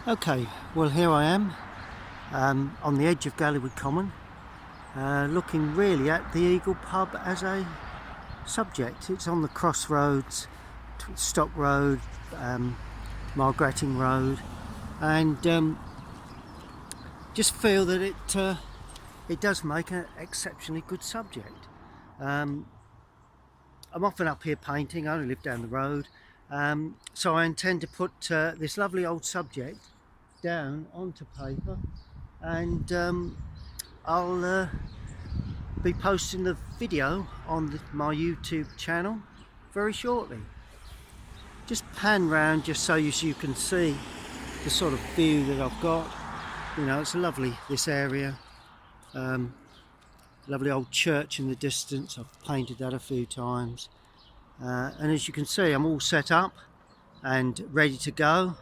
Okay, well here I am on the edge of Galleywood Common, looking really at the Eagle Pub as a subject. It's on the crossroads, Stock Road, Margretting Road, and just feel that it does make an exceptionally good subject. I'm often up here painting. I only live down the road, so I intend to put this lovely old subject down onto paper, and I'll be posting the video on my YouTube channel very shortly. Just pan round just so you can see the sort of view that I've got. You know, it's lovely, this area. Lovely old church in the distance. I've painted that a few times, and as you can see, I'm all set up and ready to go.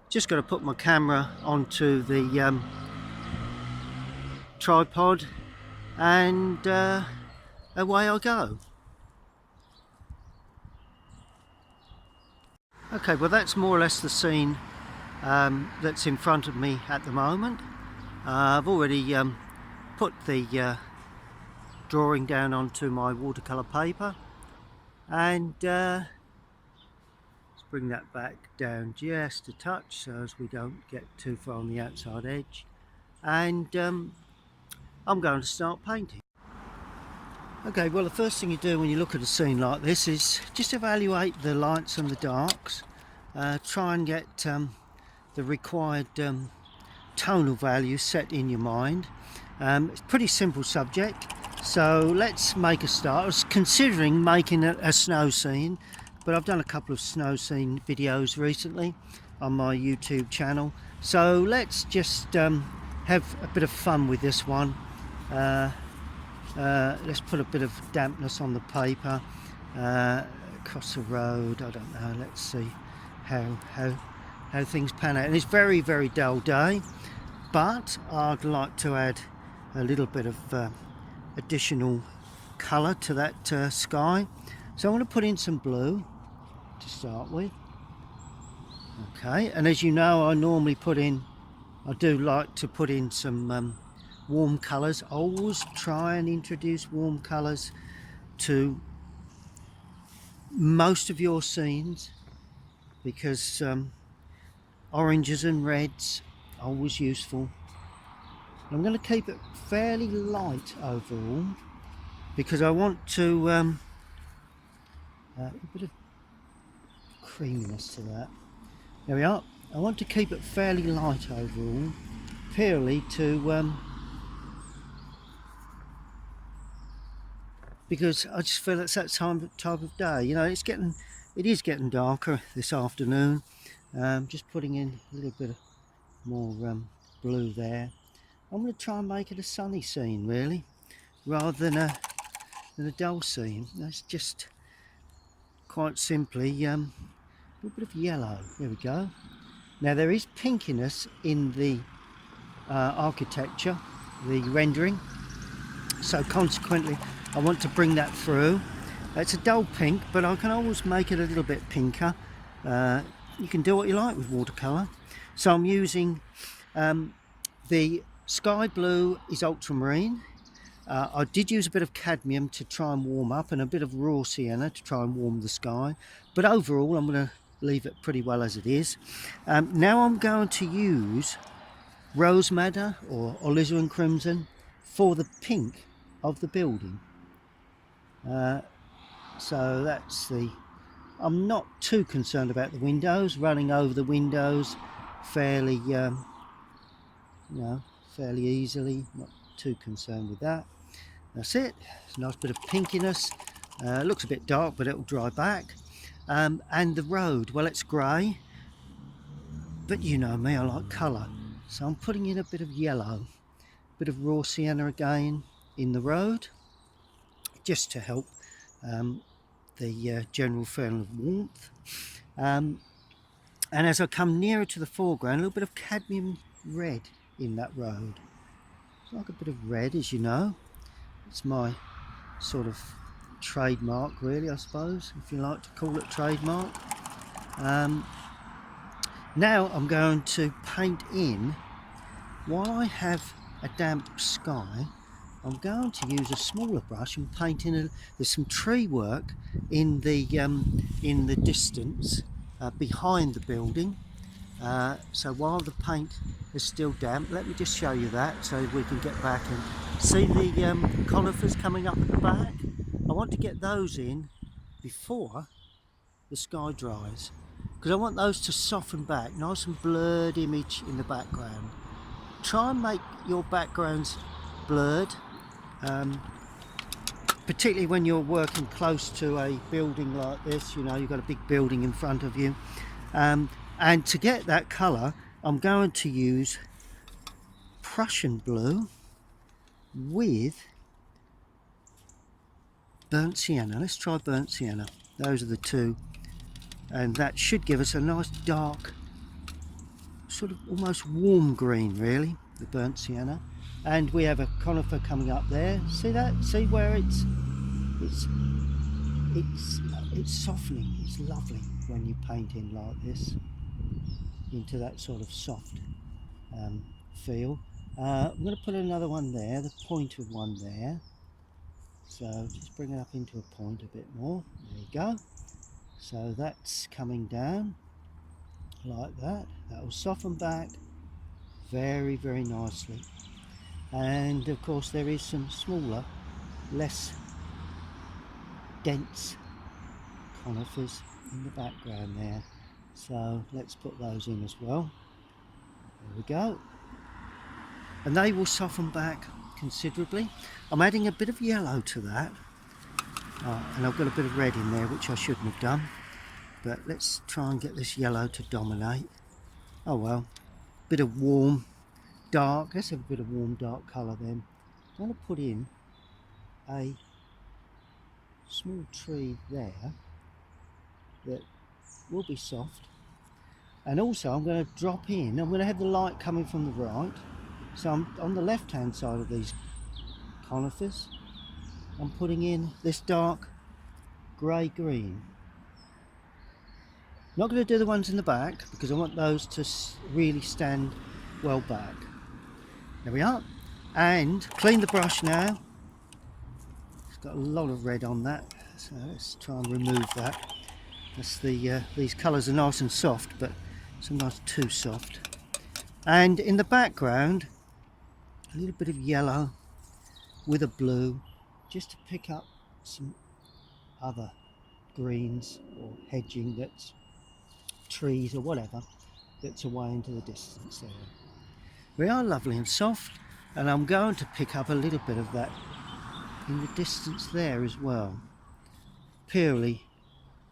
Just got to put my camera onto the tripod, and away I go. Okay, well that's more or less the scene that's in front of me at the moment. I've already put the drawing down onto my watercolour paper, and let's bring that back down just a touch so as we don't get too far on the outside edge, and I'm going to start painting. Okay, well the first thing you do when you look at a scene like this is just evaluate the lights and the darks, try and get the required tonal value set in your mind. It's a pretty simple subject, so let's make a start. I was considering making a snow scene, but I've done a couple of snow scene videos recently on my YouTube channel, so let's just have a bit of fun with this one. Let's put a bit of dampness on the paper, across the road. I don't know, let's see how things pan out. And it's very dull day, but I'd like to add a little bit of additional colour to that sky, so I'm going to put in some blue to start with. Okay, and as you know, I do like to put in some warm colours. I always try and introduce warm colours to most of your scenes, because oranges and reds are always useful. I'm going to keep it fairly light overall, because I want to a bit of creaminess to that. There we are. I want to keep it fairly light overall, purely to because I just feel it's that type of day. You know, it is getting darker this afternoon. Just putting in a little bit more blue there. I'm going to try and make it a sunny scene, really, rather than a dull scene. That's just quite simply a little bit of yellow. There we go. Now there is pinkiness in the architecture, the rendering, so consequently I want to bring that through. It's a dull pink, but I can always make it a little bit pinker. You can do what you like with watercolour. So I'm using the sky blue is ultramarine. I did use a bit of cadmium to try and warm up, and a bit of raw sienna to try and warm the sky, but overall I'm going to leave it pretty well as it is. Now I'm going to use rose madder or alizarin crimson for the pink of the building. So that's I'm not too concerned about the windows, running over the windows fairly fairly easily, not too concerned with that. That's it. It's a nice bit of pinkiness. It looks a bit dark, but it'll dry back. And the road, well, it's grey, but you know me, I like colour, so I'm putting in a bit of yellow, a bit of raw sienna again in the road, just to help the general feeling of warmth. And as I come nearer to the foreground, a little bit of cadmium red in that road. It's like a bit of red, as you know. It's my sort of trademark, really, I suppose, if you like to call it trademark. Now I'm going to paint in, while I have a damp sky, I'm going to use a smaller brush and paint in. There's some tree work in the distance behind the building. So while the paint is still damp, let me just show you that so we can get back and see the conifers coming up at the back. I want to get those in before the sky dries, because I want those to soften back, nice and blurred image in the background. Try and make your backgrounds blurred, particularly when you're working close to a building like this. You know, you've got a big building in front of you, and to get that colour I'm going to use Prussian blue with burnt sienna. Let's try burnt sienna. Those are the two, and that should give us a nice dark, sort of almost warm green, really, the burnt sienna. And we have a conifer coming up there. See that? See where it's softening. It's lovely when you paint in like this, into that sort of soft feel. I'm going to put another one there, the pointed one there. So just bring it up into a point a bit more. There you go. So that's coming down like that. That will soften back very, very nicely. And of course there is some smaller, less dense conifers in the background there. So let's put those in as well. There we go. And they will soften back considerably. I'm adding a bit of yellow to that. And I've got a bit of red in there, which I shouldn't have done. But let's try and get this yellow to dominate. Oh well, bit of warm, dark. Let's have a bit of warm, dark colour then. I'm going to put in a small tree there that will be soft. And also I'm going to drop in, I'm going to have the light coming from the right. So I'm on the left hand side of these conifers. I'm putting in this dark grey green. Not going to do the ones in the back because I want those to really stand well back. There we are. And clean the brush now. It's got a lot of red on that, so let's try and remove that. That's these colours are nice and soft, but sometimes too soft. And in the background, a little bit of yellow with a blue, just to pick up some other greens or hedging, that's trees or whatever, that's away into the distance there. We are lovely and soft, and I'm going to pick up a little bit of that in the distance there as well, purely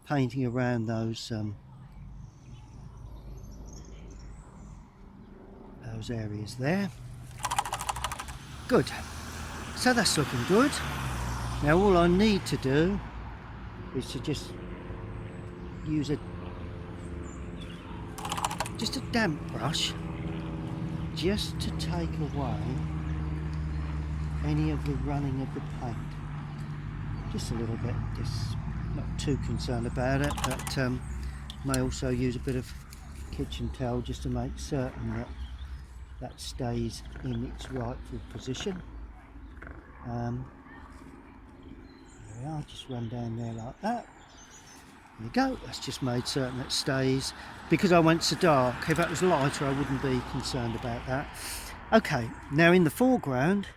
painting around those areas there. Good, so that's looking good. Now all I need to do is to just use a damp brush just to take away any of the running of the paint, just a little bit. Just not too concerned about it, but may also use a bit of kitchen towel just to make certain that that stays in its rightful position. There we are, just run down there like that. There you go, that's just made certain it stays, because I went so dark. If that was lighter I wouldn't be concerned about that. Okay, now in the foreground,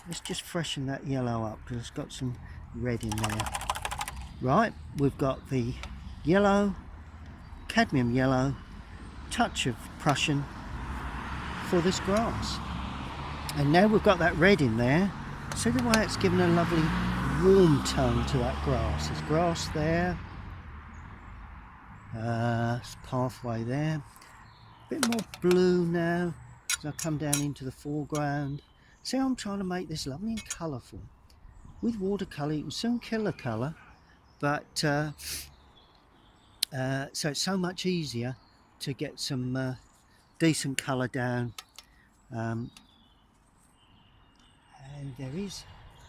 let's just freshen that yellow up because it's got some red in there. Right, we've got the yellow, cadmium yellow, touch of Prussian for this grass. And now we've got that red in there. See the way it's given a lovely warm tone to that grass. There's grass there, it's pathway there. A bit more blue now as I come down into the foreground. See how I'm trying to make this lovely and colourful. With watercolour you can soon kill a colour, but so it's so much easier to get some decent colour down. And there is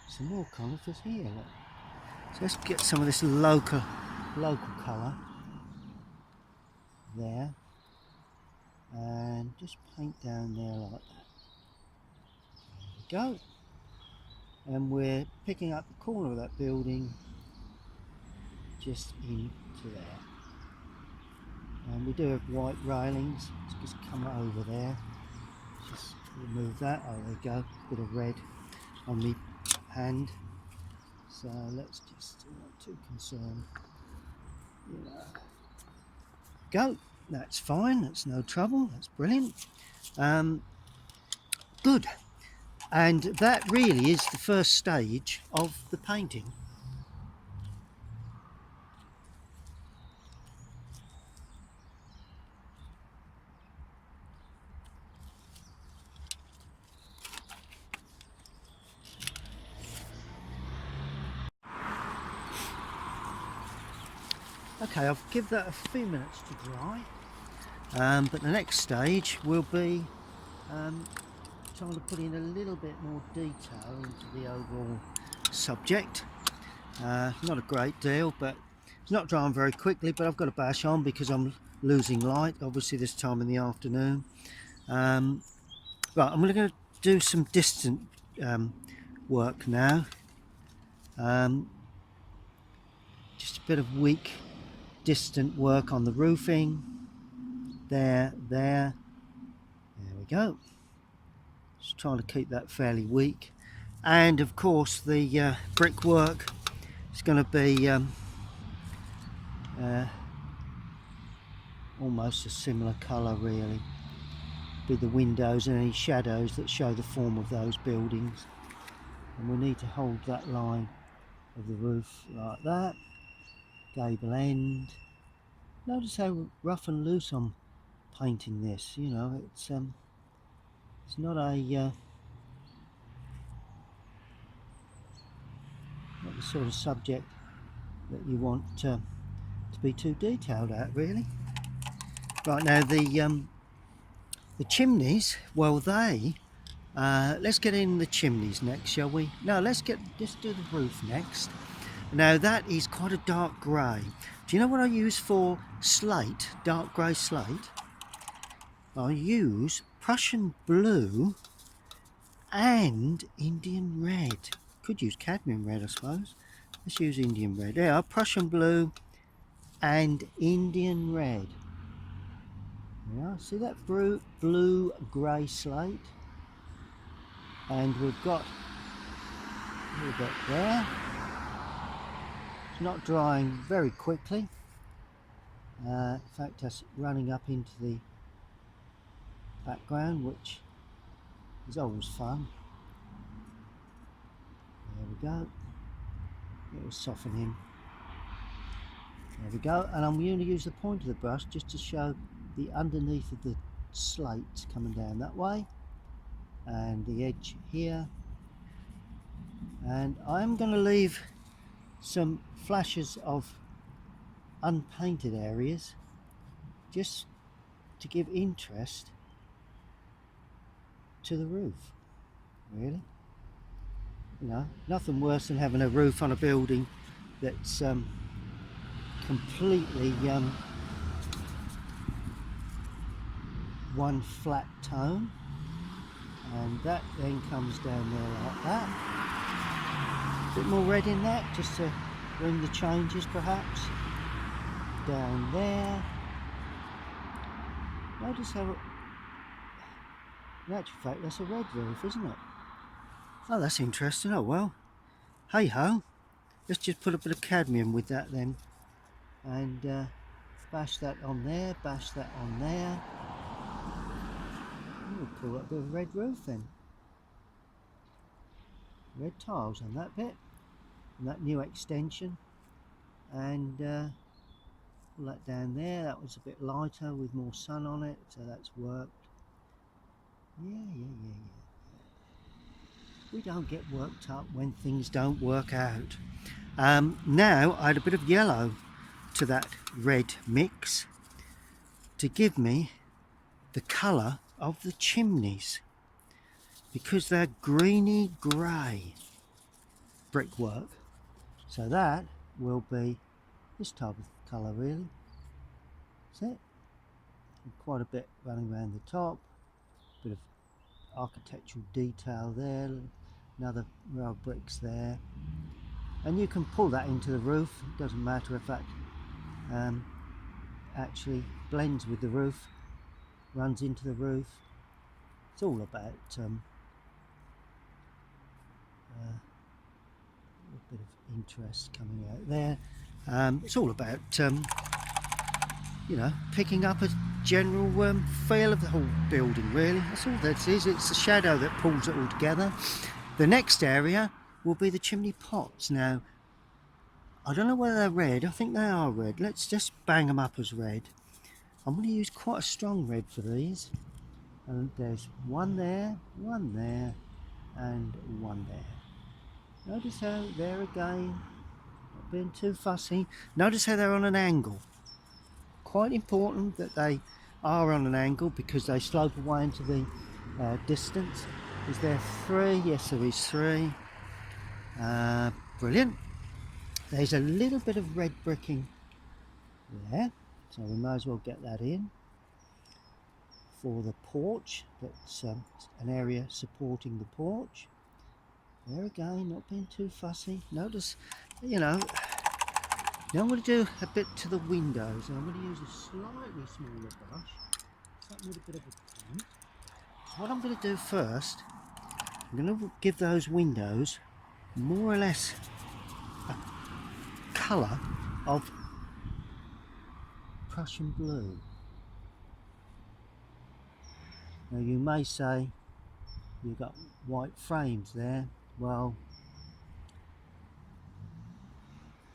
some more conifers here. Look. So let's get some of this local colour there. just paint down there like that. There we go. And we're picking up the corner of that building just into there. And we do have white railings. Let's just come over there. Just remove that. Oh, there we go. Bit of red on my hand. So let's just not too concerned. You know. Go. That's fine. That's no trouble. That's brilliant. Good. And that really is the first stage of the painting. Okay, I'll give that a few minutes to dry. But the next stage will be trying to put in a little bit more detail into the overall subject. Not a great deal, but it's not drying very quickly, but I've got to bash on because I'm losing light, obviously this time in the afternoon. Right, I'm going to do some distant work now. Just a bit of weak distant work on the roofing. There we go. Just trying to keep that fairly weak. And of course the brickwork is going to be almost a similar colour really. Be the windows and any shadows that show the form of those buildings. And we need to hold that line of the roof like that. Gable end. Notice how rough and loose I'm painting this. You know, it's not a not the sort of subject that you want to be too detailed at, really. Right, now the chimneys, well, let's get in the chimneys next, shall we? No, let's do the roof next. Now that is quite a dark grey. Do you know what I use for slate, dark grey slate? I use Prussian blue and Indian red. Could use cadmium red, I suppose. Let's use Indian red. There, Prussian blue and Indian red. Yeah, see that blue grey slate? And we've got a little bit there. It's not drying very quickly. In fact, that's running up into the background, which is always fun. There we go. It will soften in. There we go. And I'm going to use the point of the brush just to show the underneath of the slate coming down that way. And the edge here. And I'm going to leave some flashes of unpainted areas just to give interest to the roof, really. You know, nothing worse than having a roof on a building that's completely one flat tone, and that then comes down there like that. A bit more red in that just to bring the changes, perhaps. Down there. Notice how, in actual fact, that's a red roof, isn't it? Oh, that's interesting. Oh well, hey ho. Let's just put a bit of cadmium with that then, and bash that on there, bash that on there. We'll call it a bit of a red roof then. Red tiles on that bit, and that new extension, and pull that down there. That was a bit lighter with more sun on it, so that's worked. Yeah. We don't get worked up when things don't work out. Now I add a bit of yellow to that red mix to give me the colour of the chimneys, because they're greeny grey brickwork. So that will be this type of colour really. That's it. And quite a bit running around the top. bit of architectural detail there, another row of bricks there, and you can pull that into the roof. It doesn't matter if that actually blends with the roof, runs into the roof. It's all about a bit of interest coming out there. It's all about you know, picking up a general feel of the whole building, really. That's all that is. It's the shadow that pulls it all together. The next area will be the chimney pots. Now, I don't know whether they're red. I think they are red. Let's just bang them up as red. I'm going to use quite a strong red for these. And there's one there, and one there. Notice how there again, not being too fussy. Notice how they're on an angle. Quite important that they are on an angle because they slope away into the distance. Is there three? Yes, there is three. Brilliant. There's a little bit of red bricking there, so we may as well get that in for the porch. That's an area supporting the porch. There again, not being too fussy. Notice, you know, now I'm going to do a bit to the windows. I'm going to use a slightly smaller brush, something with a bit of a point. What I'm going to do first, I'm going to give those windows more or less a colour of Prussian blue. Now you may say you've got white frames there. Well,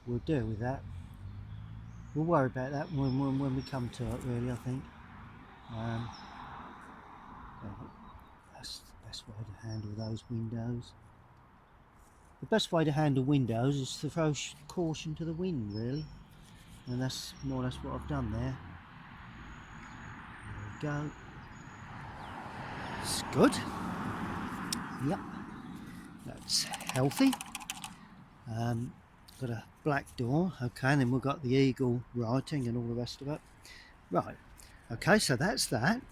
we'll deal with that. We'll worry about that when we come to it, really, I think. That's the best way to handle those windows. The best way to handle windows is to throw caution to the wind, really. And that's more or less what I've done there. There we go. It's good. Yep. That's healthy. Got a black door. Okay, and then we've got the eagle writing and all the rest of it. Right. Okay, so that's that.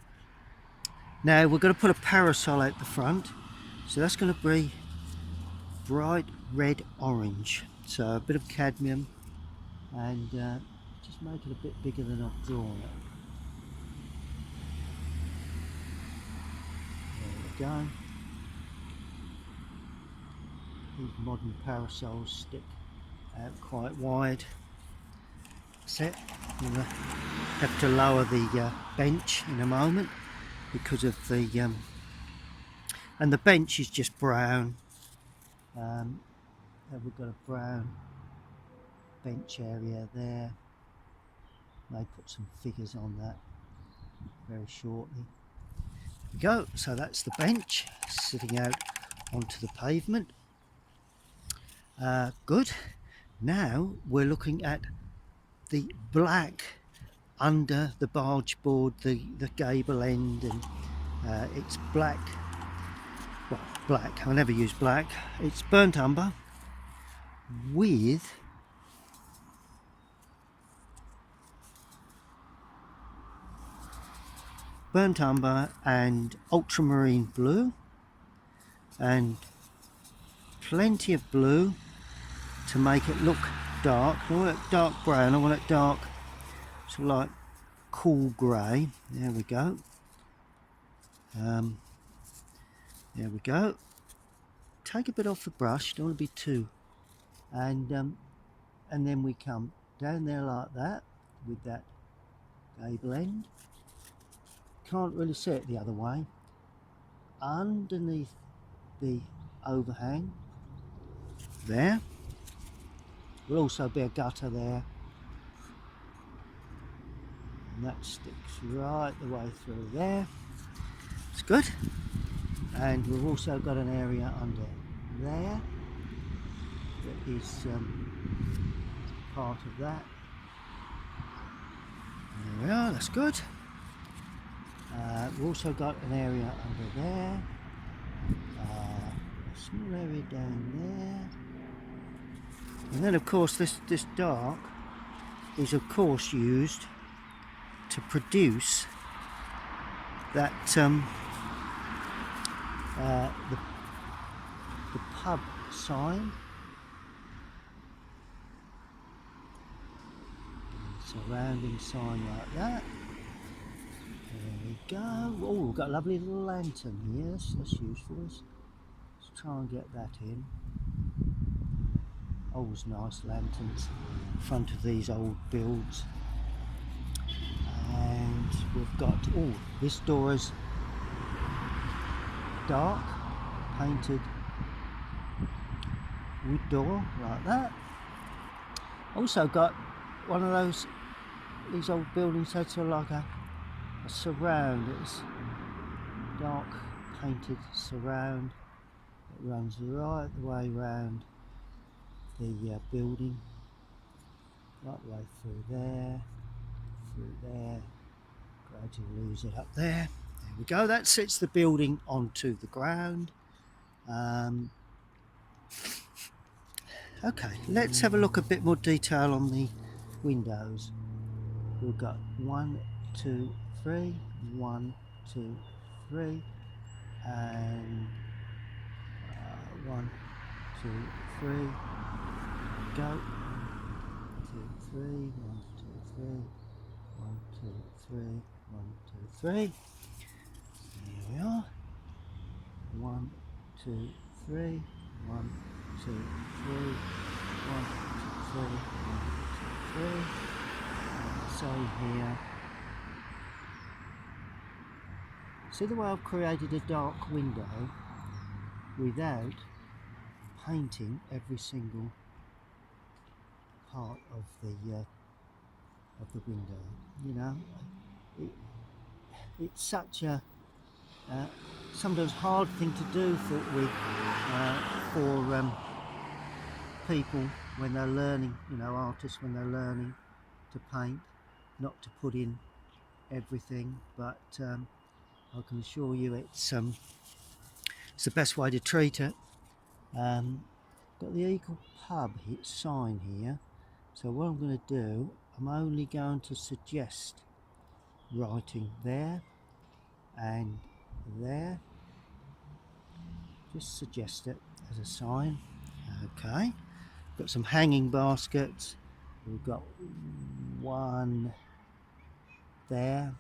Now we're going to put a parasol out the front. So that's going to be bright red orange. So a bit of cadmium, and just make it a bit bigger than I've drawn it. There we go. These modern parasols stick out quite wide. That's it. I'm going to have to lower the bench in a moment because of the and the bench is just brown. And we've got a brown bench area there. May put some figures on that very shortly. There we go. So that's the bench sitting out onto the pavement. Good. Now we're looking at the black under the barge board, the gable end, and it's black. Well, black. I never use black. It's burnt umber with burnt umber and ultramarine blue, and plenty of blue to make it look dark. I want it dark brown. I want it dark, sort of like cool grey. There we go. There we go. Take a bit off the brush. Don't want to be too. And then we come down there like that with that gable end. Can't really see it the other way. Underneath the overhang there will also be a gutter there, and that sticks right the way through there. It's good. And we've also got an area under there that is part of that. There we are, that's good. We've also got an area under there, a small area down there, and then of course this dark is of course used to produce that the pub sign, surrounding sign like that. There we go. Oh, we've got a lovely little lantern here. That's useful. Let's try and get that in. Always nice lanterns in front of these old builds. And we've got, oh, this door is dark, painted wood door like that. Also got one of these old buildings that's sort of like a surround. It's dark painted surround. It runs right the way round the building, right the way through there, gradually lose it up there. There we go. That sets the building onto the ground. Okay, let's have a look a bit more detail on the windows. We've got 1, 2, 3, 1, 2, 3, and 1, 2, 3, go. 2, 3, 1, 2, 3, 1, 2, 3, 1, 2, 3. Here we are. 1, 2, 3, 1, 2, 3, 1, 2, 3, 1, 2, 3. So here, see the way I've created a dark window without painting every single part of the window. You know, it's such a sometimes hard thing to do for people when they're learning, you know, artists when they're learning to paint, not to put in everything, but I can assure you it's the best way to treat it. Got the Eagle Pub sign here, so what I'm going to do, I'm only going to suggest writing there and there, just suggest it as a sign. Okay, got some hanging baskets. We've got one there,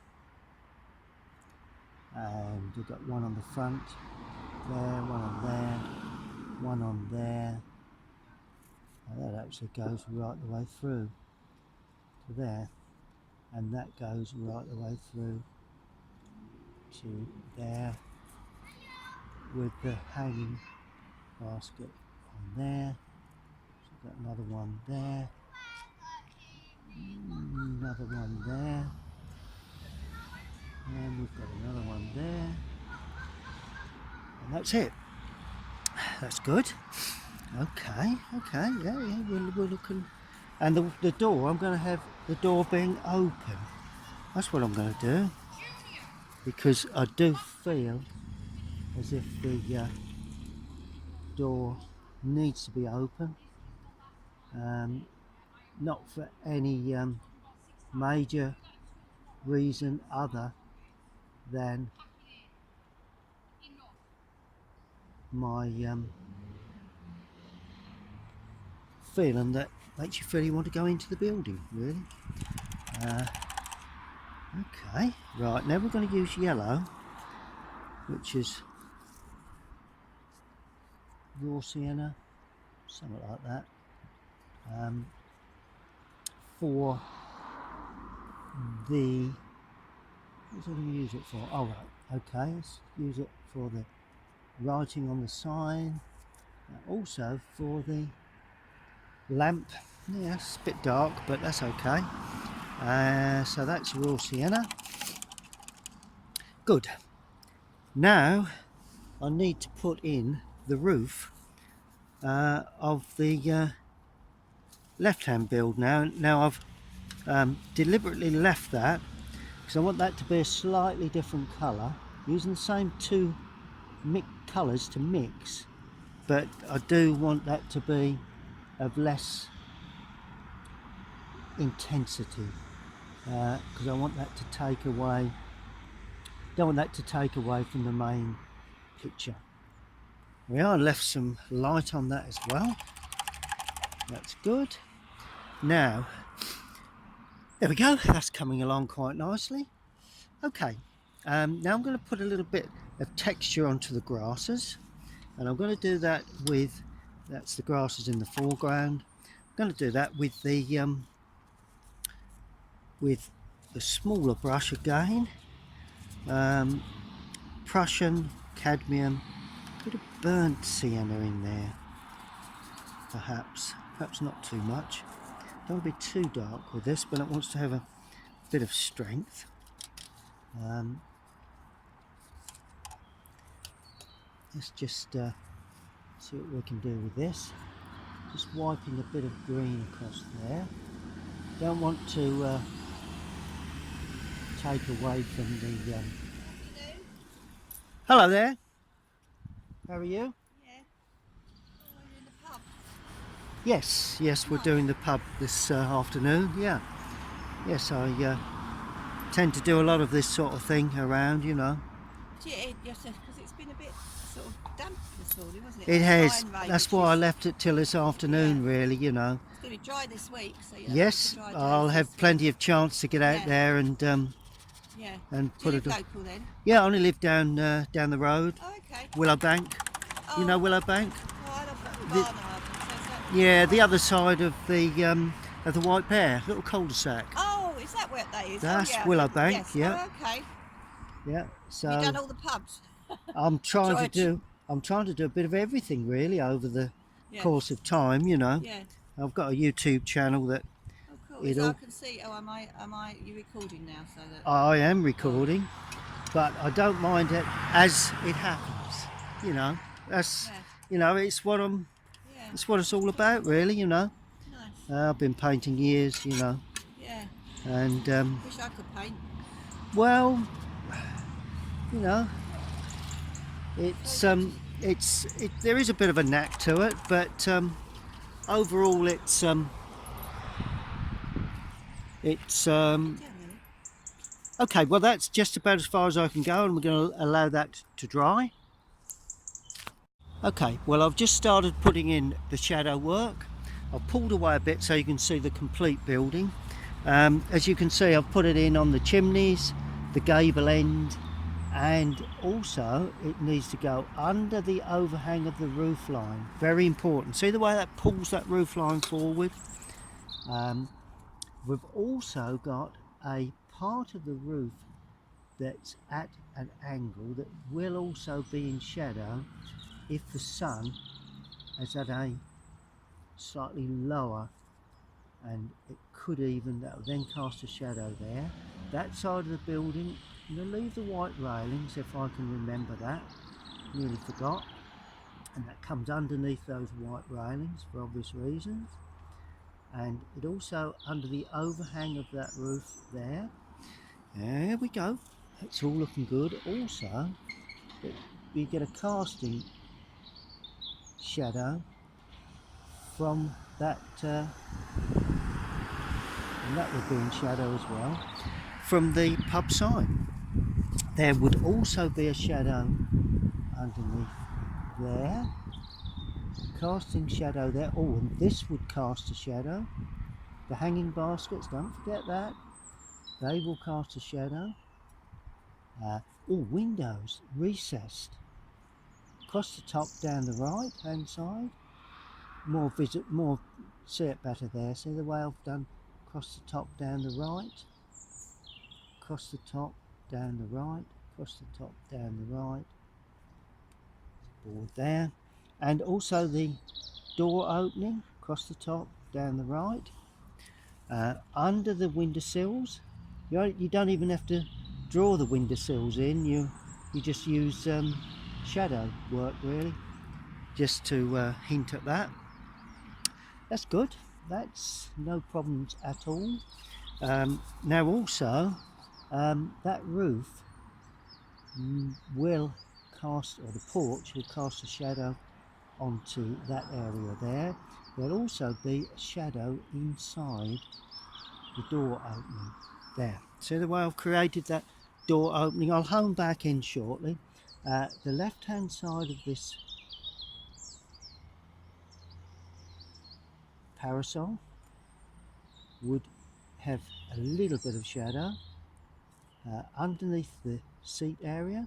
and we've got one on the front there, one on there, one on there. Now that actually goes right the way through to there, and that goes right the way through to there, with the hanging basket on there. So we've got another one there, another one there, and we've got another one there, and that's it. That's good. Okay, yeah, we're looking. And the door, I'm going to have the door being open. That's what I'm going to do, because I do feel as if the door needs to be open, not for any major reason other than my feeling that makes you feel you want to go into the building, really. Okay, right, now we're going to use yellow, which is raw sienna, something like that, for the, what's I going to use it for? Oh right, okay, let's use it for the writing on the sign, also for the lamp. Yeah, it's a bit dark, but that's okay. So that's raw sienna. Good. Now I need to put in the roof of the left-hand build. Now I've deliberately left that because I want that to be a slightly different colour, using the same two colours to mix, but I do want that to be of less intensity, because I want that to take away, don't want that to take away from the main picture. We are left some light on that as well. That's good. Now, there we go. That's coming along quite nicely. Okay, now I'm going to put a little bit of texture onto the grasses, and I'm going to do that with, that's the grasses in the foreground. I'm going to do that with the smaller brush again. Prussian, cadmium, a bit of burnt sienna in there, perhaps not too much. Don't be too dark with this, but it wants to have a bit of strength. Let's just see what we can do with this. Just wiping a bit of green across there. Don't want to take away from the... Hello there. How are you? Yeah. Oh, we're in the pub. Yes, we're Nice. doing the pub this afternoon. Yeah. Yes, I tend to do a lot of this sort of thing around, you know. Yeah, yes, because it's been a bit sort of damp this morning, wasn't it? It has. Fine rain, That's which why I is, left it till this afternoon, Yeah. really, you know. It's going to be dry this week, so you'll have Yes, lots of dry I'll days have this plenty week. of chance to get out Yeah. there and Yeah. and Do put you it. live local then? Yeah, I only live down down the road, Oh, okay. Willowbank. Oh. You know Willowbank? Oh, I love that. The- Barnard. So is that Yeah, the right? other side of the White Bear, little cul-de-sac. Oh, is that where that is? That's oh, yeah. Willowbank. Yes. Yeah, Oh, okay. yeah. Have you So done all the pubs? I'm trying to George. do a bit of everything really over the Yeah. course of time. You know, Yeah. I've got a YouTube channel that Oh, cool. So I it'll. can see. Oh, am I? You recording now? So that. I am recording, but I don't mind it as it happens. You know, that's Yeah. you know, it's what I'm. Yeah. It's what it's all about, really. You know, Nice. I've been painting years. You know, Yeah. and Wish I could paint. well, you know, there is a bit of a knack to it, but overall it's okay. Well, that's just about as far as I can go, and we're going to allow that to dry. Okay, well, I've just started putting in the shadow work. I've pulled away a bit so you can see the complete building. As you can see, I've put it in on the chimneys, the gable end, and also it needs to go under the overhang of the roof line. Very important. See the way that pulls that roof line forward? We've also got a part of the roof that's at an angle that will also be in shadow if the sun is at a slightly lower, and it could even, that will then cast a shadow there. That side of the building, I'm going to leave the white railings if I can remember that, nearly forgot, and that comes underneath those white railings for obvious reasons. And it also under the overhang of that roof there. There we go, it's all looking good. Also we get a casting shadow from that and that would be in shadow as well from the pub sign. There would also be a shadow underneath there, casting shadow there. Oh, and this would cast a shadow. The hanging baskets, don't forget that, they will cast a shadow. Windows recessed across the top down the right hand side. More see it better there. See the way I've done across the top down the right, across the top down the right, across the top down the right, board there, and also the door opening across the top down the right, under the windowsills. You don't even have to draw the windowsills in, you just use shadow work really, just to hint at that. That's good, that's no problems at all. Now also that roof will cast, or the porch will cast a shadow onto that area there. There'll also be a shadow inside the door opening there. See the way I've created that door opening? I'll home back in shortly. The left hand side of this parasol would have a little bit of shadow underneath the seat area,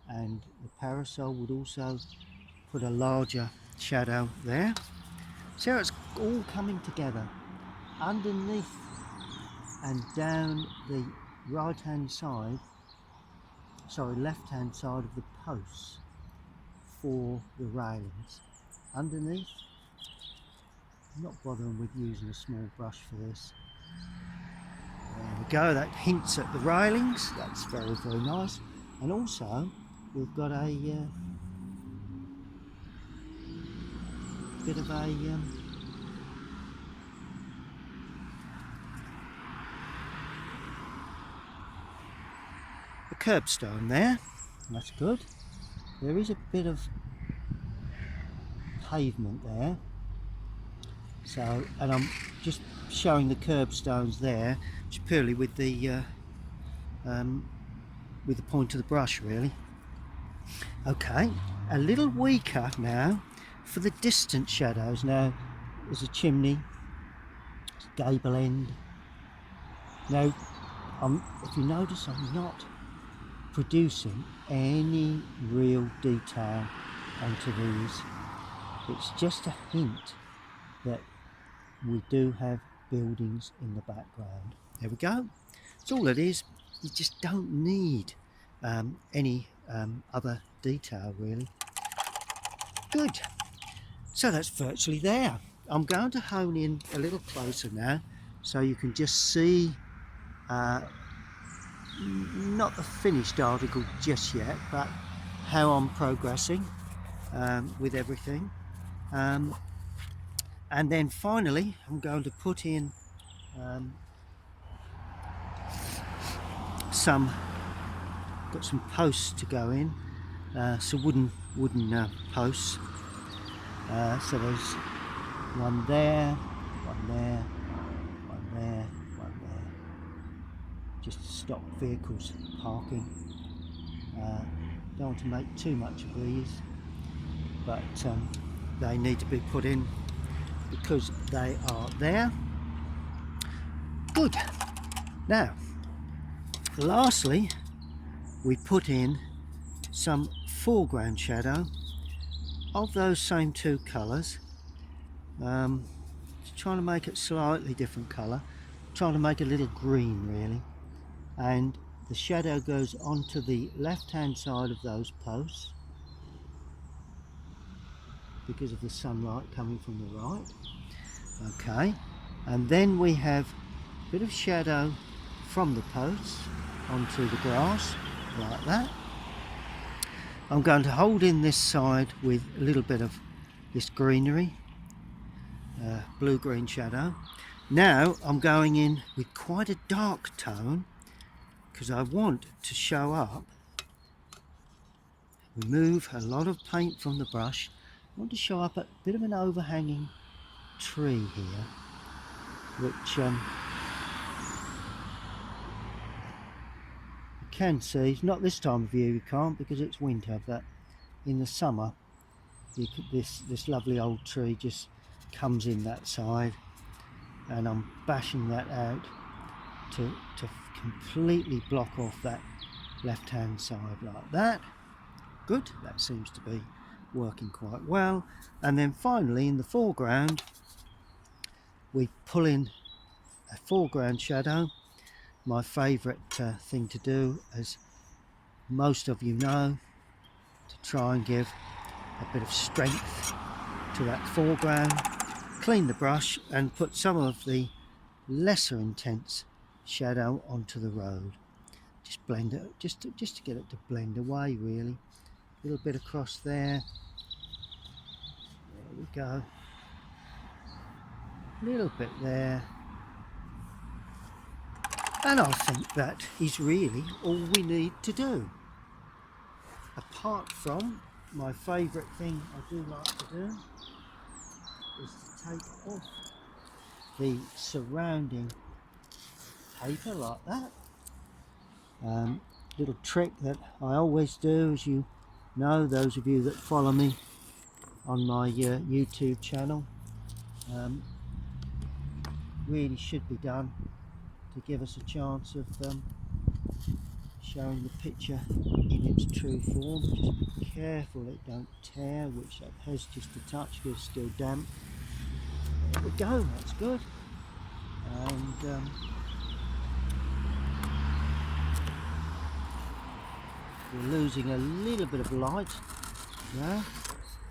and the parasol would also put a larger shadow there. See how it's all coming together underneath and down the right hand side, sorry, left hand side of the posts for the railings. Underneath, I'm not bothering with using a small brush for this. There we go, that hints at the railings. That's very, very nice. And also we've got a bit of a curbstone there. That's good. There is a bit of pavement there, so, and I'm just showing the curbstones there just purely with the point of the brush, really. Okay, a little weaker now for the distant shadows. Now there's a chimney, it's a gable end. Now if you notice, I'm not producing any real detail onto these. It's just a hint that we do have buildings in the background. There we go. That's all it is. You just don't need any other detail, really. Good. So that's virtually there. I'm going to hone in a little closer now so you can just see not the finished article just yet, but how I'm progressing with everything. And then finally I'm going to put in got some posts to go in, some wooden posts. So there's one there, one there, one there, one there, just to stop vehicles parking. Don't want to make too much of these, but they need to be put in because they are there. Good. Now, lastly, we put in some foreground shadow of those same two colours. Trying to make it slightly different colour, trying to make a little green, really. And the shadow goes onto the left hand side of those posts because of the sunlight coming from the right. Okay, and then we have a bit of shadow from the posts onto the grass, like that. I'm going to hold in this side with a little bit of this greenery, blue-green shadow. Now I'm going in with quite a dark tone because I want to show up, remove a lot of paint from the brush. I want to show up a bit of an overhanging tree here, which you can see. It's not this time of year you can't because it's winter, but in the summer you could, this lovely old tree just comes in that side, and I'm bashing that out to completely block off that left hand side like that. Good, that seems to be working quite well. And then finally in the foreground we pull in a foreground shadow, my favourite thing to do, as most of you know, to try and give a bit of strength to that foreground. Clean the brush and put some of the lesser intense shadow onto the road. Just blend it, just to get it to blend away, really. A little bit across there. There we go. A little bit there. And I think that is really all we need to do. Apart from my favourite thing I do like to do is to take off the surrounding paper like that. Little trick that I always do, as you know, those of you that follow me on my YouTube channel. really should be done to give us a chance of showing the picture in its true form. Just be careful it don't tear, which that has just a touch because it's still damp. There we go, that's good. And we're losing a little bit of light now.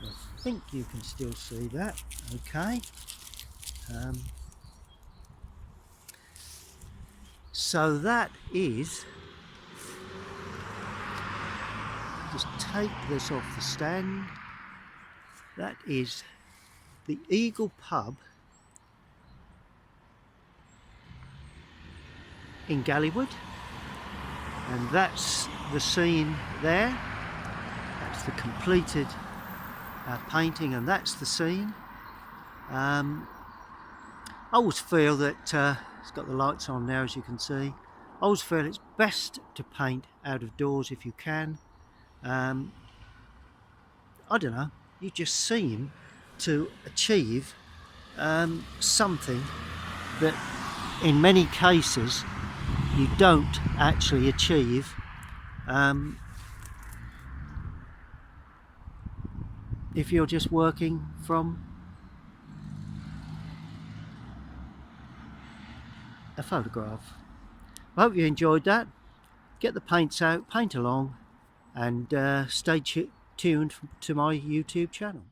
I think you can still see that. Okay. So that is, just take this off the stand. That is the Eagle Pub in Galleywood, and that's the scene there. That's the completed painting, and that's the scene. I always feel that it's got the lights on now, as you can see. I always feel it's best to paint out of doors if you can. I don't know, you just seem to achieve something that in many cases you don't actually achieve if you're just working from a photograph. I hope you enjoyed that. Get the paints out, paint along, and stay tuned to my YouTube channel.